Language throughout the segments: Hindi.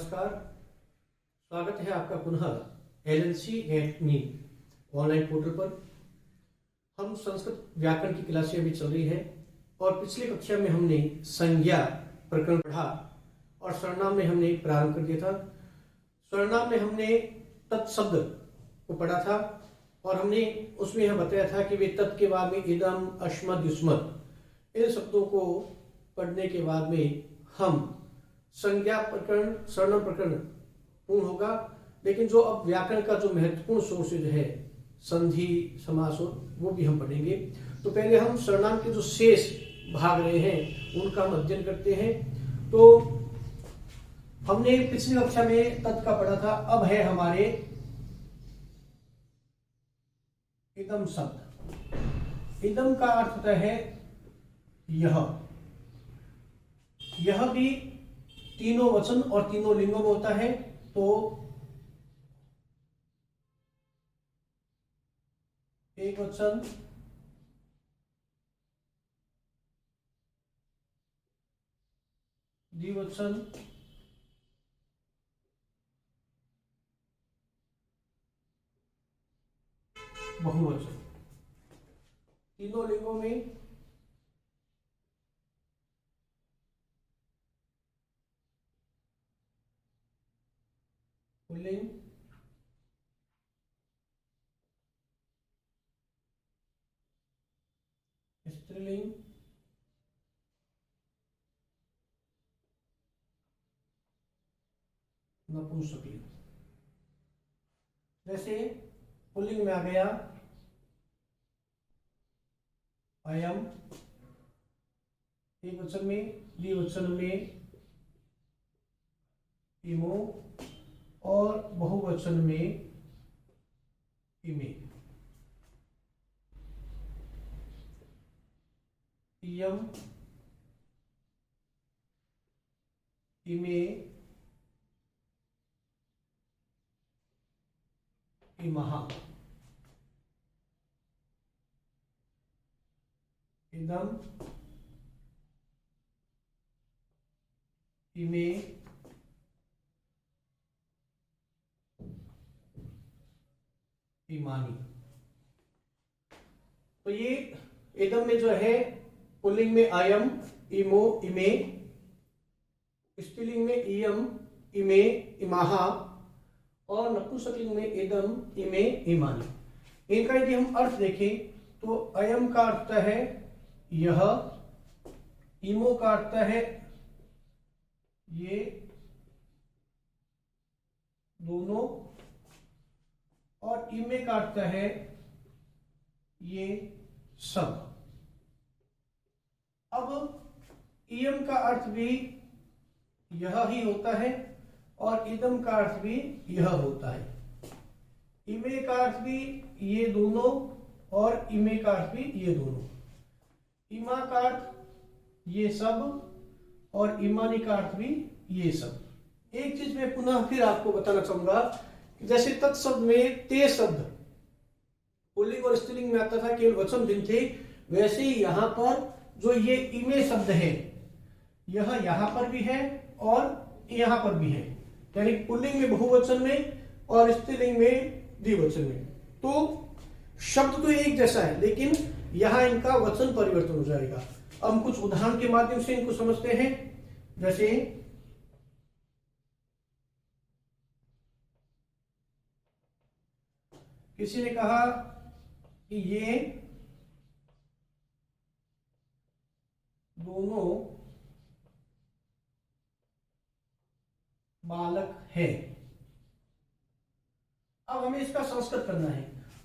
नमस्कार। स्वागत है आपका पुनः LNC@me ऑनलाइन पोर्टल पर। हम संस्कृत व्याकरण की क्लासें अभी चल रही है और पिछली कक्षा में हमने संज्ञा प्रकरण पढ़ा और सर्वनाम में हमने प्रारंभ कर दिया था। सर्वनाम में हमने तत्शब्द को पढ़ा था और हमने उसमें यह बताया था कि वे तत् के बाद में इदम, अस्मत्, युष्मत् इन शब्दों को पढ़ने के बाद में हम संज्ञा प्रकरण, सर्वनाम प्रकरण पूर्ण होगा। लेकिन जो अब व्याकरण का जो महत्वपूर्ण सोर्सेज है संधि, समास, वो भी हम पढ़ेंगे। तो पहले हम सर्वनाम के जो शेष भाग रहे हैं उनका हम अध्ययन करते हैं। तो हमने पिछली कक्षा में तत् का पढ़ा था। अब है हमारे इदम शब्द। इदम का अर्थ होता है यह भी तीनों वचन और तीनों लिंगों में होता है। तो एक वचन, द्विवचन, बहुवचन, तीनों लिंगों में पुल्लिंग, स्त्रीलिंग, नपुंसकलिंग। जैसे पुल्लिंग में आ गया अयम, एक वचन में, द्विवचन में इमो और बहुवचन में इमे। इयम, इमे, इमहा, इदम, इमे, इमानी। तो ये इदम में जो है पुल्लिंग में अयम, इमो, इमे, स्त्रीलिंग में इयम, इमे, इमाहा और नपुंसकलिंग में इदम, इमे, इमानी। इनका यदि हम अर्थ देखें तो अयम का अर्थ है यह, इमो का अर्थ है ये दोनों और इमे का अर्थ है ये सब। अब इयम का अर्थ भी यह ही होता है और इदम का अर्थ भी यह होता है। इमे का अर्थ भी ये दोनों और इमे का अर्थ भी ये दोनों। इमा का अर्थ ये सब और इमानी का अर्थ भी ये सब। एक चीज मैं पुनः फिर आपको बताना चाहूंगा, जैसे तत्शब्द में ते शब्द पुल्लिंग और स्त्रीलिंग में आता था, केवल वचन भिन्न थे, वैसे ही यहां पर जो ये इमे शब्द है यह यहां पर भी है और यहां पर भी है, यानी पुल्लिंग में बहुवचन में और स्त्रीलिंग में द्विवचन में। तो शब्द तो एक जैसा है लेकिन यहां इनका वचन परिवर्तन हो जाएगा। अब हम कुछ उदाहरण के माध्यम से इनको समझते हैं। जैसे किसी ने कहा कि ये दोनों बालक है। अब हमें इसका संस्कृत करना है।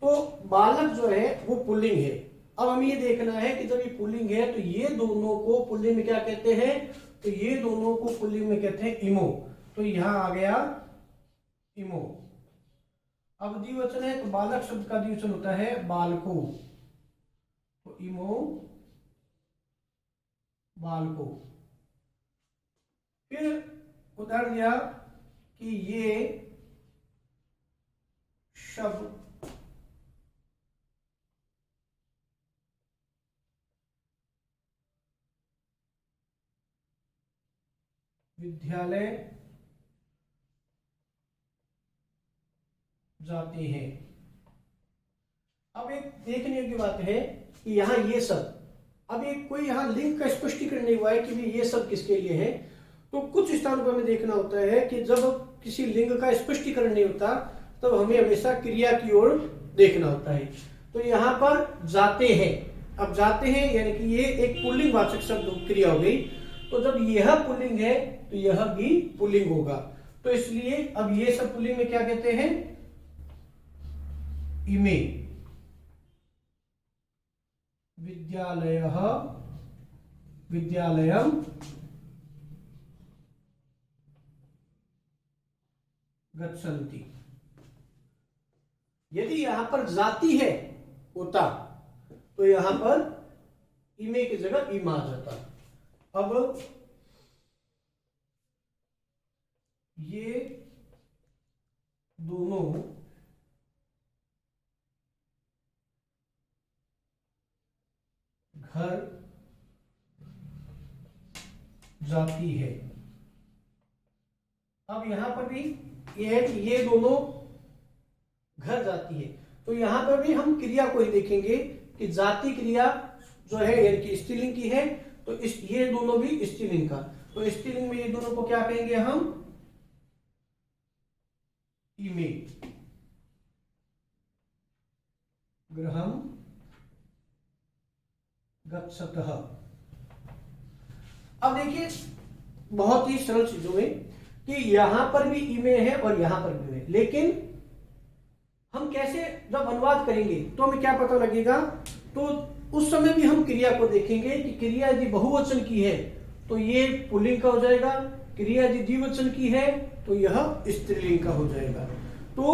तो बालक जो है वो पुल्लिंग है। अब हमें ये देखना है कि जब ये पुल्लिंग है तो ये दोनों को पुल्लिंग में क्या कहते हैं, तो ये दोनों को पुल्लिंग में कहते हैं इमो। तो यहां आ गया इमो। अब द्विवचन है तो बालक शब्द का द्विवचन होता है बालको। तो इमो, बालको। फिर उदाहरण दिया कि ये शब्द विद्यालय जाते हैं। अब एक देखने की बात है कि यहाँ ये सब, अब एक कोई यहाँ लिंग का स्पष्टीकरण नहीं हुआ है कि भी ये सब किसके लिए है। तो कुछ स्थानों पर हमें देखना होता है कि जब किसी लिंग का स्पष्टीकरण नहीं होता तब हमें हमेशा क्रिया की ओर देखना होता है। तो यहाँ पर जाते हैं, अब जाते हैं यानी कि ये एक पुल्लिंग वाचक शब्द क्रिया हो गई। तो जब यह पुल्लिंग है तो यह भी पुल्लिंग होगा। तो इसलिए अब ये सब पुल्लिंग में क्या कहते हैं, इमे विद्यालयः विद्यालयम् गच्छन्ति। यदि यहां पर जाति है होता तो यहां पर इमे की जगह इमा आ जाता। अब ये दोनों घर जाती है। अब यहां पर भी ये है कि ये दोनों घर जाती है। तो यहां पर भी हम क्रिया को ही देखेंगे कि जाति क्रिया जो है यानी कि स्त्रीलिंग की है। तो इस ये दोनों भी स्त्रीलिंग का, तो स्त्रीलिंग में ये दोनों को क्या कहेंगे हम, इमे गृहं गच्छतः। अब देखिए बहुत ही सरल चीजों में कि यहां पर भी इमे है और यहां पर भी है, लेकिन हम कैसे जब अनुवाद करेंगे तो हमें क्या पता लगेगा। तो उस समय भी हम क्रिया को देखेंगे कि क्रिया यदि बहुवचन की है तो ये पुल्लिंग का हो जाएगा, क्रिया यदि द्विवचन की है तो यह स्त्रीलिंग का हो जाएगा। तो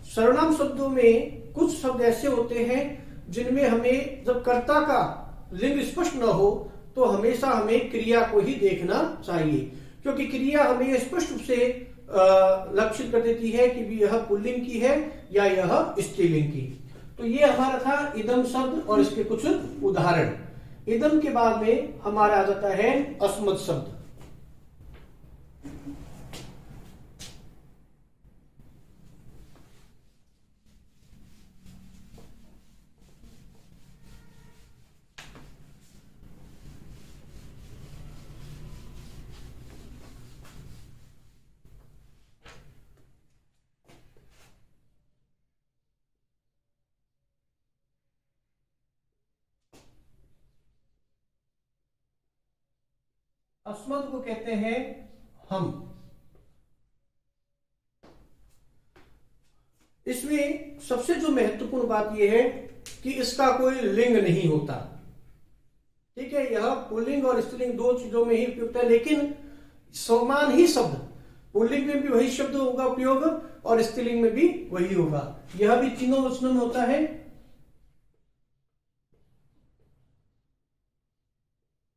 सर्वनाम शब्दों में कुछ शब्द ऐसे होते हैं जिनमें हमें जब कर्ता का लिंग स्पष्ट न हो तो हमेशा हमें क्रिया को ही देखना चाहिए, क्योंकि क्रिया हमें स्पष्ट रूप से लक्षित कर देती है कि भी यह पुल्लिंग की है या यह स्त्रीलिंग की। तो ये हमारा था इदम शब्द और इसके कुछ उदाहरण। इदम के बाद में हमारा आ जाता है अस्मत् शब्द। अस्मत् को कहते हैं हम। इसमें सबसे जो महत्वपूर्ण बात यह है कि इसका कोई लिंग नहीं होता। ठीक है, यह पुल्लिंग और स्त्रीलिंग दो चीजों में ही उपयुक्त है, लेकिन समान ही शब्द पुल्लिंग में भी वही शब्द होगा उपयोग और स्त्रीलिंग में भी वही होगा। यह भी तीनों वचनों में होता है।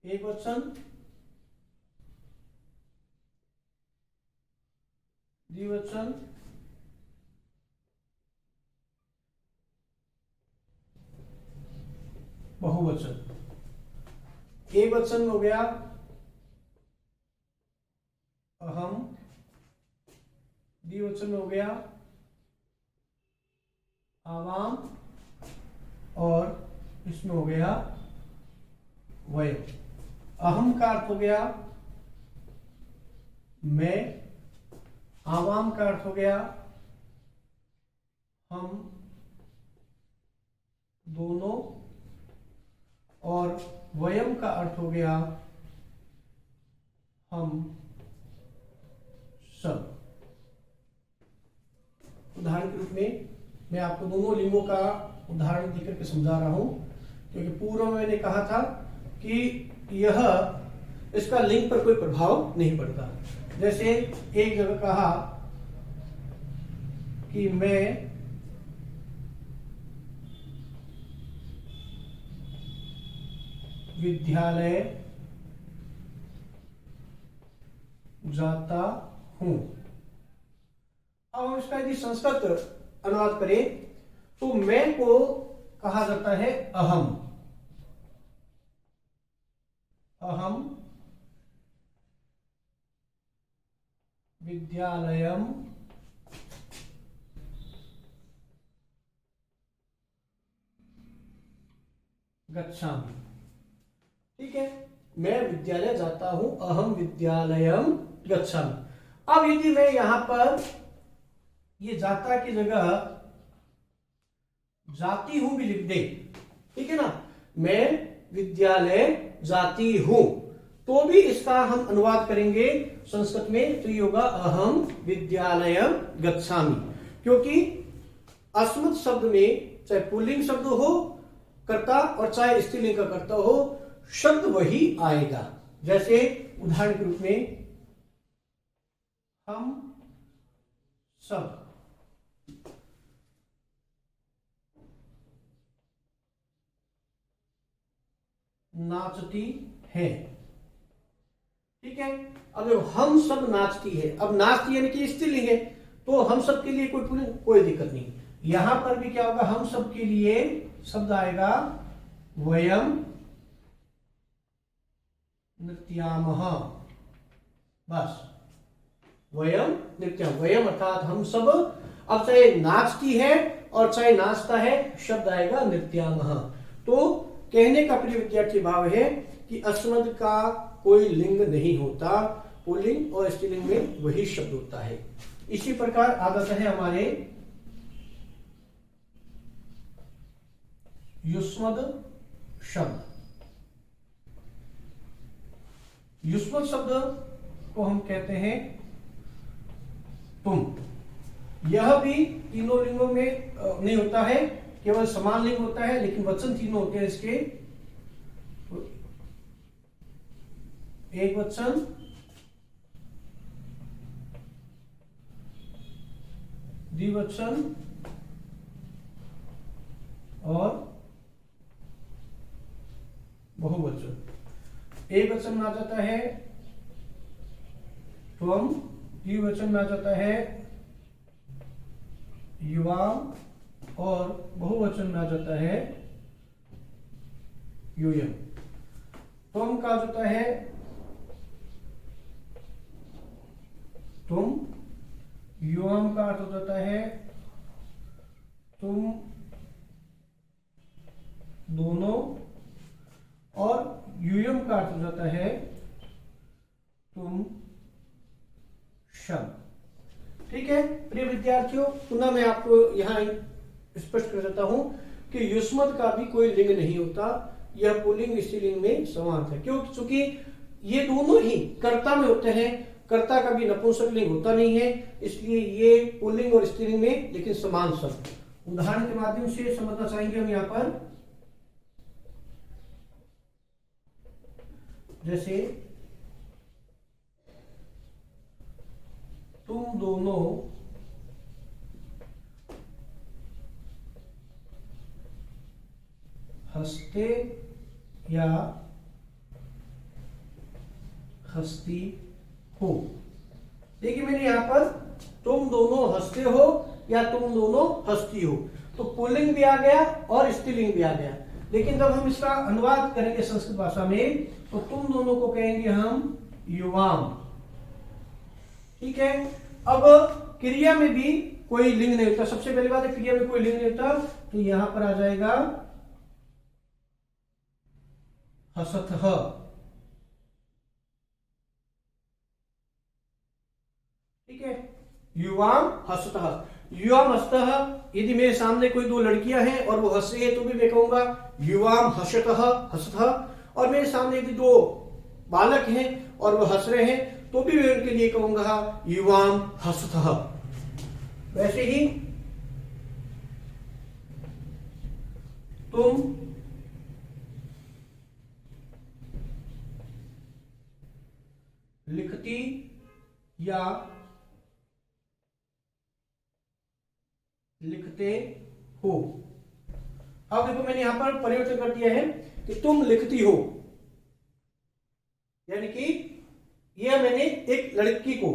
एक वचन, द्विवचन, बहुवचन। एक वचन हो गया अहम, द्विवचन हो गया आवाम और इसमें हो गया वयम। अहम का अर्थ हो गया मैं, आवाम का अर्थ हो गया हम दोनों और वयम का अर्थ हो गया हम सब। उदाहरण के रूप में मैं आपको दोनों लिंगों का उदाहरण देकर के समझा रहा हूं, क्योंकि पूर्व में मैंने कहा था कि यह इसका लिंग पर कोई प्रभाव नहीं पड़ता। जैसे एक जगह कहा कि मैं विद्यालय जाता हूं। अब हम इसका यदि संस्कृत अनुवाद करें तो मैं को कहा जाता है अहम। अहम विद्यालयम गच्छामि। ठीक है, मैं विद्यालय जाता हूं, अहम विद्यालयम गच्छामि। अब यदि मैं यहां पर ये जाता की जगह जाती हूं भी लिख दे, ठीक है ना, मैं विद्यालय जाती हूं, तो भी इसका हम अनुवाद करेंगे संस्कृत में, तो ये होगा अहम विद्यालयम गच्छामि। क्योंकि अस्मत् शब्द में चाहे पुल्लिंग शब्द हो कर्ता और चाहे स्त्रीलिंग का कर्ता हो, शब्द वही आएगा। जैसे उदाहरण के रूप में हम सब नाचती है। ठीक है, अब जब हम सब नाचती है, अब नाचती यानी कि स्त्रीलिंग है, तो हम सब के लिए कोई दिक्कत नहीं। यहां पर भी क्या होगा, हम सब के लिए शब्द आएगा वयम नृत्यामः, बस वयम नृत्याम, वयम अर्थात हम सब। अब चाहे नाचती है और चाहे नाचता है, शब्द आएगा नृत्यामः। तो कहने का प्रिय विद्यार्थी भाव है कि अस्मद का कोई लिंग नहीं होता, पुल्लिंग और स्त्रीलिंग में वही शब्द होता है। इसी प्रकार आ जाता है हमारे युष्मद शब्द। युष्मद शब्द को हम कहते हैं तुम। यह भी तीनों लिंगों में नहीं होता है, केवल समान लिंग होता है, लेकिन वचन तीनों होते हैं इसके। एक वचन, द्विवचन और बहुवचन। एक वचन में आ जाता है त्वम, द्विवचन में आ जाता है युवाम और बहुवचन में आ जाता है यूयम। त्वम का जाता है तुम, युवाम का अर्थ हो जाता है तुम दोनों, और यूयम का अर्थ हो जाता है तुम सब। ठीक है प्रिय विद्यार्थियों, पुनः मैं आपको यहां स्पष्ट कर देता हूं कि युष्मद का भी कोई लिंग नहीं होता, यह पुल्लिंग स्त्रीलिंग में समान है। क्यों? क्योंकि ये दोनों ही कर्ता में होते हैं, कर्ता का भी नपुंसक लिंग होता नहीं है, इसलिए ये पुल्लिंग और स्त्रीलिंग में लेकिन समान शब्द। उदाहरण के माध्यम से समझना चाहेंगे हम यहां पर, जैसे तुम दोनों हंसते या हंसती हो। देखिए मैंने यहां पर तुम दोनों हंसते हो या तुम दोनों हंसती हो, तो पुल्लिंग भी आ गया और स्त्रीलिंग भी आ गया। लेकिन जब हम इसका अनुवाद करेंगे संस्कृत भाषा में, तो तुम दोनों को कहेंगे हम युवाम। ठीक है, अब क्रिया में भी कोई लिंग नहीं होता। सबसे पहली बात है, क्रिया में कोई लिंग नहीं होता, तो यहां पर आ जाएगा हसतः। ठीक है, युवाम हसतः, युवाम हसतः। यदि मेरे सामने कोई दो लड़कियां हैं और वो हंस रही है, तो भी मैं कहूंगा युवाम हसतः हसतः। और मेरे सामने यदि दो बालक हैं और वो हंस रहे हैं, तो भी मैं उनके लिए कहूंगा युवाम हसतः। वैसे ही तुम लिखती या लिखते हो। अब देखो मैंने यहां पर परिवर्तन कर दिया है कि तुम लिखती हो, यानी कि यह मैंने एक लड़की को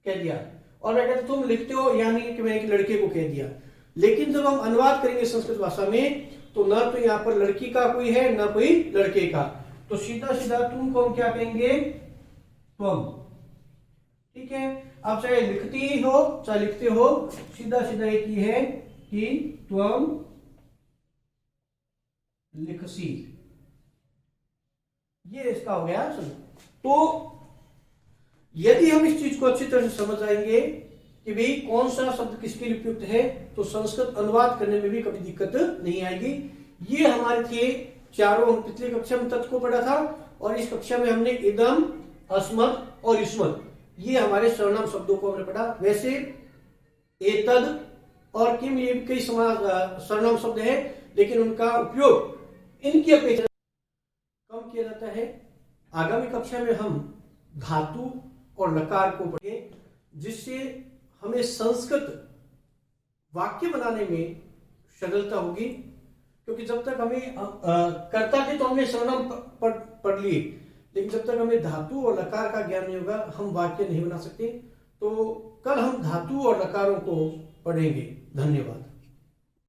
कह दिया, और मैं कहता तुम लिखते हो यानी कि मैंने एक लड़के को कह दिया। लेकिन जब हम अनुवाद करेंगे संस्कृत भाषा में, तो न तो यहां पर लड़की का कोई है न कोई लड़के का, तो सीधा सीधा तुम को हम क्या कहेंगे, त्वम। ठीक है, आप चाहे लिखती हो चाहे लिखते हो, सीधा सीधा एक ही है कि त्वम लिखशील, ये इसका हो गया। तो यदि हम इस चीज को अच्छी तरह से समझ आएंगे कि भाई कौन सा शब्द किसके लिए उपयुक्त है, तो संस्कृत अनुवाद करने में भी कभी दिक्कत नहीं आएगी। ये हमारे थे चारों, हम पिछली कक्षा में तत्व को पढ़ा था और इस कक्षा में हमने इदम, अस्मत् और युष्मत्, ये हमारे सर्वनाम शब्दों को हमने पढ़ा। वैसे एतद और किम ये भी कई सर्वनाम शब्द है, लेकिन उनका उपयोग इनकी अपेक्षा कम किया जाता है। आगामी कक्षा में हम धातु और लकार को पढ़ेंगे, जिससे हमें संस्कृत वाक्य बनाने में सरलता होगी, क्योंकि जब तक हमें कर्ता थे तो हमने सर्वनाम पढ़ लिए, लेकिन जब तक हमें धातु और लकार का ज्ञान नहीं होगा हम वाक्य नहीं बना सकते। तो कल हम धातु और लकारों को पढ़ेंगे। धन्यवाद।